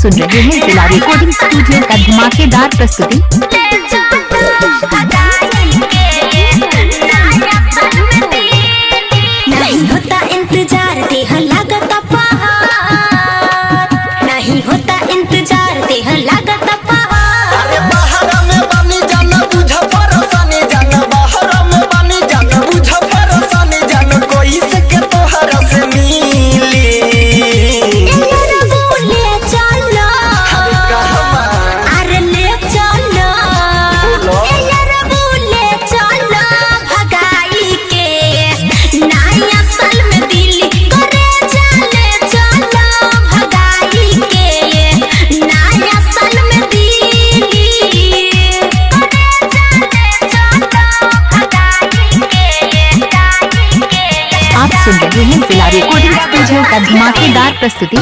सुन रहे हैं जिला रिकॉर्डिंग स्टूडियो का धमाकेदार प्रस्तुति। नहीं होता इंतजार देह लागत पहाड़, नहीं होता इंतजार देह लागत पहाड़। अरे बाहर में बनी जाना बुझ परसानी जाना, बाहर में बनी जाना बुझ परसानी जाना, कोई से के तोहर से मिली ले चलो अरे ले चलो ले चलो भगाई के नया साल में दिल्ली करे चले चलो भगाई के नया साल में दिल्ली करे चले चलो भगाई के। आप सुन रहे हैं जिला रिकॉर्डिंग स्टूडियो का धमाकेदार प्रस्तुति।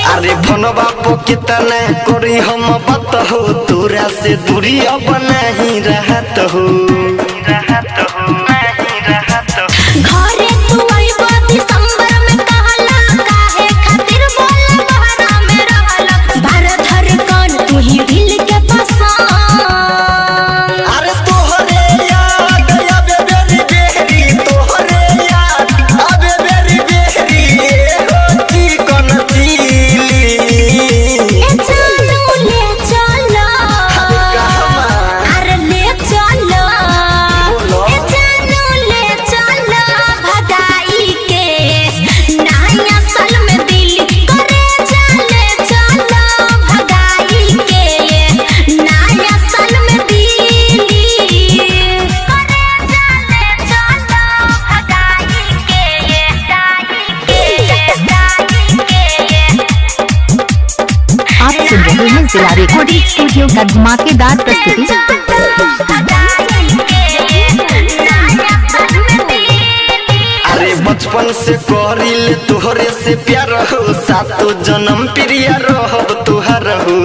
अरे भनवा पो कितने करी हम बात हो, तोरा से दूरी अब नहीं रहत हो। घरे तू आइबा दिसंबर में कहला, काहे खातिर बोला बहरा में रहला। बार धड़कन तू ही दिल के पसंद। अरे तोहरे याद आबे बेरी बेरी, तोहरे याद आबे बेरी बेरी, ए हो चिकन चिली। ए चलो ले चलो अरे ले चलो ए चलो ले चलो भगाई के नया साल में दिल्ली करे चले चलो भगाई के नया साल में दिल्ली करे चले चलो भगाई के। आप सुन रहे हैं जिला रिकॉर्डिंग स्टूडियो का धमाकेदार प्रस्तुति। अरे बचपन से करिल तोहरे से प्यार हो, सातो जन्म प्रिय रहब तुहर हो।